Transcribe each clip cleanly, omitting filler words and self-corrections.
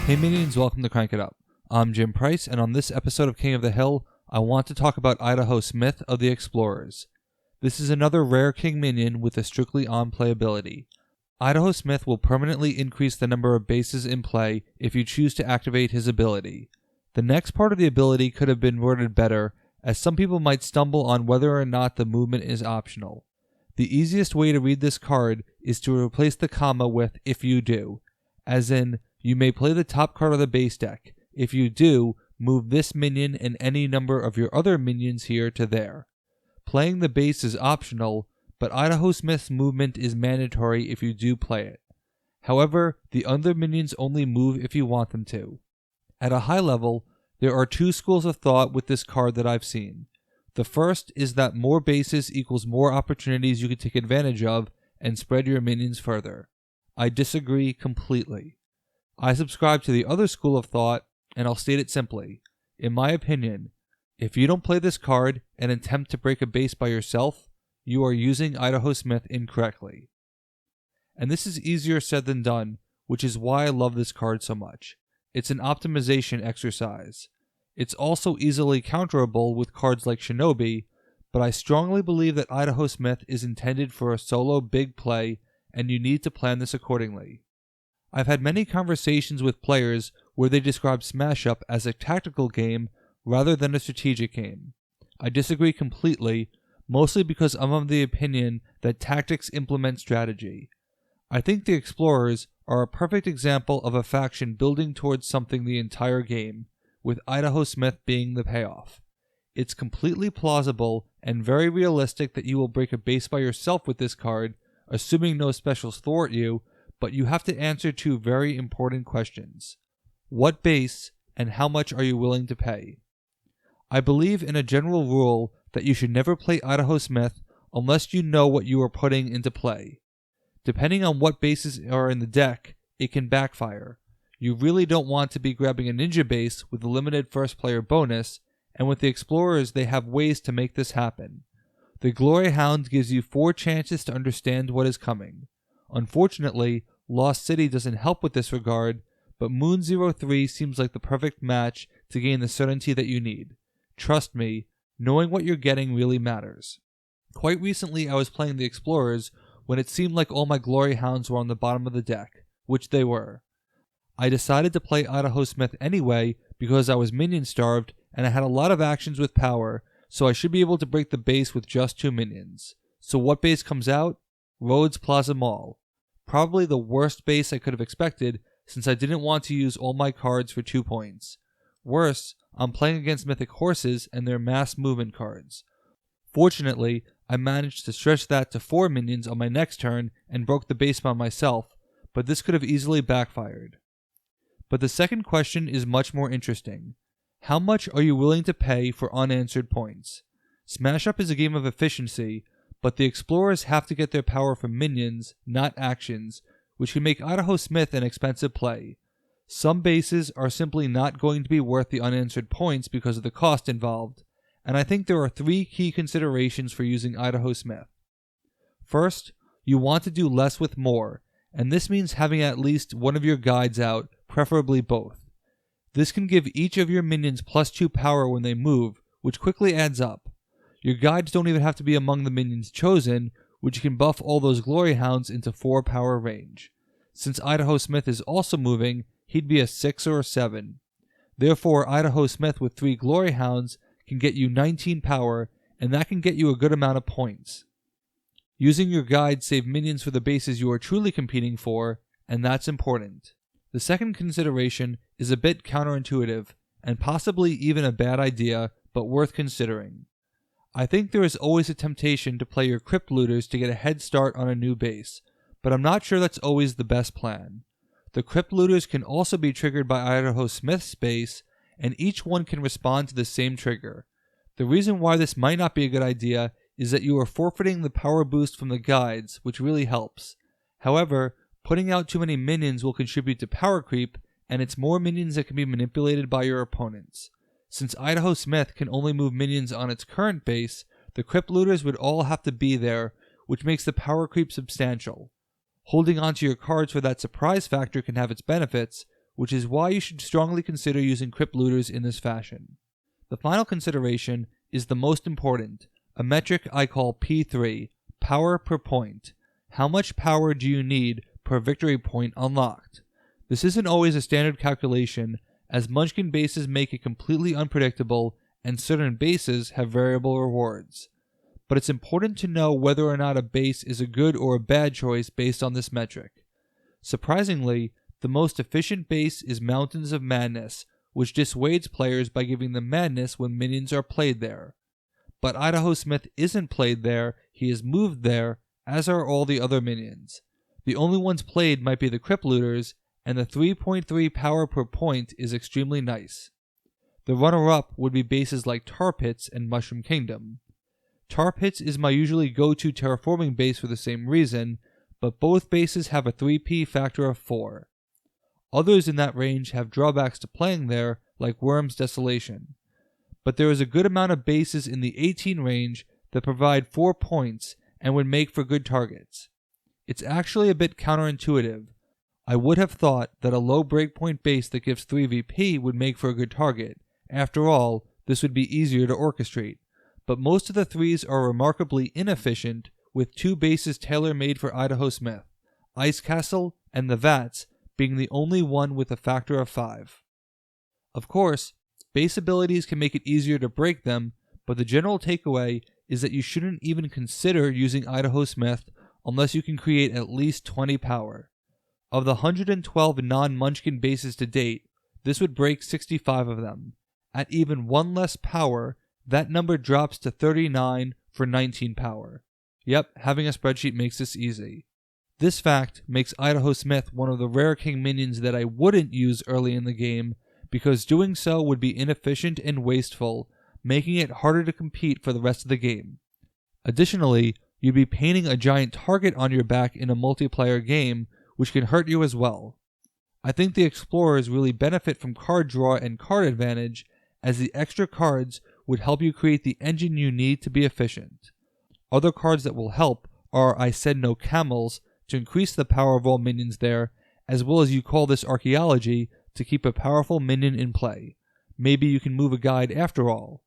Hey minions, welcome to Crank It Up. I'm Jim Price, and on this episode of King of the Hill, I want to talk about Idaho Smith of the Explorers. This is another rare king minion with a strictly on-play ability. Idaho Smith will permanently increase the number of bases in play if you choose to activate his ability. The next part of the ability could have been worded better, as some people might stumble on whether or not the movement is optional. The easiest way to read this card is to replace the comma with "if you do," as in, you may play the top card of the base deck. If you do, move this minion and any number of your other minions here to there. Playing the base is optional, but Idaho Smith's movement is mandatory if you do play it. However, the other minions only move if you want them to. At a high level, there are two schools of thought with this card that I've seen. The first is that more bases equals more opportunities you can take advantage of and spread your minions further. I disagree completely. I subscribe to the other school of thought, and I'll state it simply. In my opinion, if you don't play this card and attempt to break a base by yourself, you are using Idaho Smith incorrectly. And this is easier said than done, which is why I love this card so much. It's an optimization exercise. It's also easily counterable with cards like Shinobi, but I strongly believe that Idaho Smith is intended for a solo big play, and you need to plan this accordingly. I've had many conversations with players where they describe Smash Up as a tactical game rather than a strategic game. I disagree completely, mostly because I'm of the opinion that tactics implement strategy. I think the Explorers are a perfect example of a faction building towards something the entire game, with Idaho Smith being the payoff. It's completely plausible and very realistic that you will break a base by yourself with this card, assuming no specials thwart you, but you have to answer two very important questions. What base and how much are you willing to pay? I believe in a general rule that you should never play Idaho Smith unless you know what you are putting into play. Depending on what bases are in the deck, it can backfire. You really don't want to be grabbing a ninja base with a limited first player bonus, and with the Explorers they have ways to make this happen. The Glory Hound gives you 4 chances to understand what is coming. Unfortunately, Lost City doesn't help with this regard, but Moon 03 seems like the perfect match to gain the certainty that you need. Trust me, knowing what you're getting really matters. Quite recently I was playing the Explorers when it seemed like all my Glory Hounds were on the bottom of the deck, which they were. I decided to play Idaho Smith anyway because I was minion starved and I had a lot of actions with power, so I should be able to break the base with just 2 minions. So what base comes out? Rhodes Plaza Mall. Probably the worst base I could have expected since I didn't want to use all my cards for 2 points. Worse, I'm playing against mythic horses and their mass movement cards. Fortunately, I managed to stretch that to 4 minions on my next turn and broke the base by myself, but this could have easily backfired. But the second question is much more interesting. How much are you willing to pay for unanswered points? Smash Up is a game of efficiency, but the Explorers have to get their power from minions, not actions, which can make Idaho Smith an expensive play. Some bases are simply not going to be worth the unanswered points because of the cost involved, and I think there are 3 key considerations for using Idaho Smith. First, you want to do less with more, and this means having at least one of your guides out, preferably both. This can give each of your minions +2 power when they move, which quickly adds up. Your guides don't even have to be among the minions chosen, which can buff all those Glory Hounds into 4 power range. Since Idaho Smith is also moving, he'd be a 6 or a 7. Therefore, Idaho Smith with 3 Glory Hounds can get you 19 power, and that can get you a good amount of points. Using your guides save minions for the bases you are truly competing for, and that's important. The second consideration is a bit counterintuitive, and possibly even a bad idea, but worth considering. I think there is always a temptation to play your Crypt Looters to get a head start on a new base, but I'm not sure that's always the best plan. The Crypt Looters can also be triggered by Idaho Smith's base, and each one can respond to the same trigger. The reason why this might not be a good idea is that you are forfeiting the power boost from the guides, which really helps. However, putting out too many minions will contribute to power creep, and it's more minions that can be manipulated by your opponents. Since Idaho Smith can only move minions on its current base, the Crypt Looters would all have to be there, which makes the power creep substantial. Holding onto your cards for that surprise factor can have its benefits, which is why you should strongly consider using crypt looters in this fashion. The final consideration is the most important, a metric I call P3, power per point. How much power do you need per victory point unlocked? This isn't always a standard calculation, as Munchkin bases make it completely unpredictable and certain bases have variable rewards. But it's important to know whether or not a base is a good or a bad choice based on this metric. Surprisingly, the most efficient base is Mountains of Madness, which dissuades players by giving them madness when minions are played there. But Idaho Smith isn't played there, he is moved there, as are all the other minions. The only ones played might be the crypt looters, and the 3.3 power per point is extremely nice. The runner-up would be bases like Tar Pits and Mushroom Kingdom. Tar Pits is my usually go-to terraforming base for the same reason, but both bases have a 3p factor of 4. Others in that range have drawbacks to playing there, like Worm's Desolation. But there is a good amount of bases in the 18 range that provide 4 points and would make for good targets. It's actually a bit counterintuitive. I would have thought that a low breakpoint base that gives 3 VP would make for a good target. After all, this would be easier to orchestrate. But most of the 3s are remarkably inefficient, with 2 bases tailor-made for Idaho Smith, Ice Castle and the Vats being the only one with a factor of 5. Of course, base abilities can make it easier to break them, but the general takeaway is that you shouldn't even consider using Idaho Smith unless you can create at least 20 power. Of the 112 non-Munchkin bases to date, this would break 65 of them. At even 1 less power, that number drops to 39 for 19 power. Yep, having a spreadsheet makes this easy. This fact makes Idaho Smith one of the rare king minions that I wouldn't use early in the game, because doing so would be inefficient and wasteful, making it harder to compete for the rest of the game. Additionally, you'd be painting a giant target on your back in a multiplayer game, which can hurt you as well. I think the explorers really benefit from card draw and card advantage, as the extra cards would help you create the engine you need to be efficient. Other cards that will help are I Said No Camels to increase the power of all minions there, as well as You Call This Archaeology to keep a powerful minion in play. Maybe you can move a guide after all.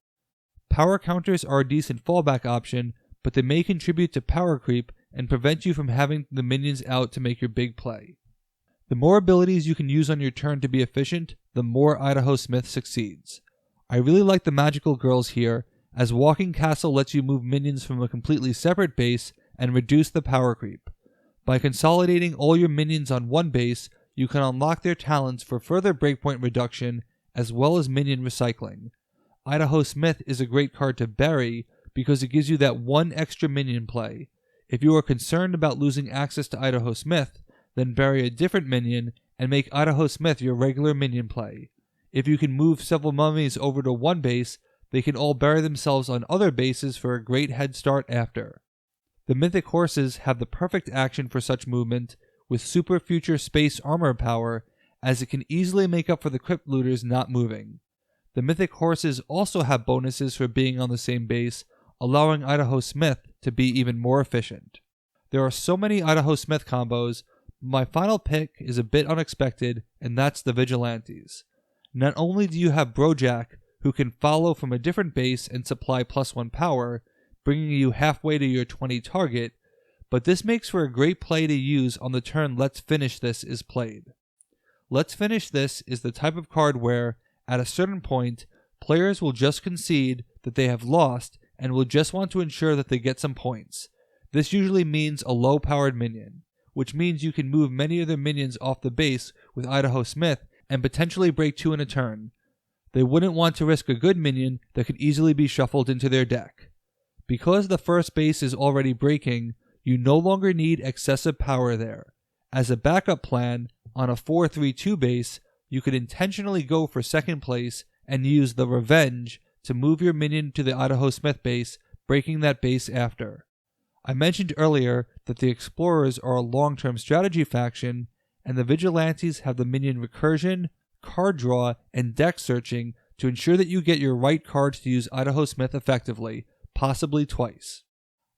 Power counters are a decent fallback option, but they may contribute to power creep and prevent you from having the minions out to make your big play. The more abilities you can use on your turn to be efficient, the more Idaho Smith succeeds. I really like the magical girls here, as Walking Castle lets you move minions from a completely separate base and reduce the power creep. By consolidating all your minions on one base, you can unlock their talents for further breakpoint reduction as well as minion recycling. Idaho Smith is a great card to bury because it gives you that one extra minion play. If you are concerned about losing access to Idaho Smith, then bury a different minion and make Idaho Smith your regular minion play. If you can move several mummies over to one base, they can all bury themselves on other bases for a great head start after. The mythic horses have the perfect action for such movement, with super future space armor power, as it can easily make up for the crypt looters not moving. The mythic horses also have bonuses for being on the same base, allowing Idaho Smith to be even more efficient. There are so many Idaho Smith combos, but my final pick is a bit unexpected, and that's the Vigilantes. Not only do you have Brojack, who can follow from a different base and supply +1 power, bringing you halfway to your 20 target, but this makes for a great play to use on the turn Let's Finish This is played. Let's Finish This is the type of card where, at a certain point, players will just concede that they have lost and will just want to ensure that they get some points. This usually means a low-powered minion, which means you can move many of their minions off the base with Idaho Smith and potentially break 2 in a turn. They wouldn't want to risk a good minion that could easily be shuffled into their deck. Because the first base is already breaking, you no longer need excessive power there. As a backup plan, on a 4-3-2 base, you could intentionally go for second place and use the Revenge to move your minion to the Idaho Smith base, breaking that base after. I mentioned earlier that the Explorers are a long-term strategy faction, and the Vigilantes have the minion recursion, card draw, and deck searching to ensure that you get your right cards to use Idaho Smith effectively, possibly twice.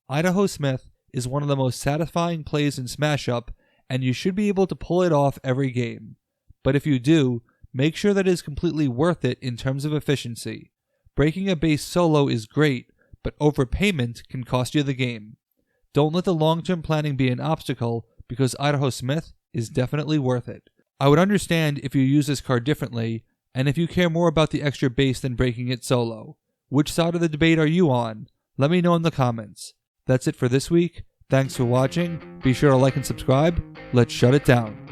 Idaho Smith is one of the most satisfying plays in Smash Up, and you should be able to pull it off every game. but if you do, make sure that it is completely worth it in terms of efficiency. Breaking a base solo is great, but overpayment can cost you the game. Don't let the long-term planning be an obstacle, because Idaho Smith is definitely worth it. I would understand if you use this card differently, and if you care more about the extra base than breaking it solo. Which side of the debate are you on? Let me know in the comments. That's it for this week. Thanks for watching. Be sure to like and subscribe. Let's shut it down.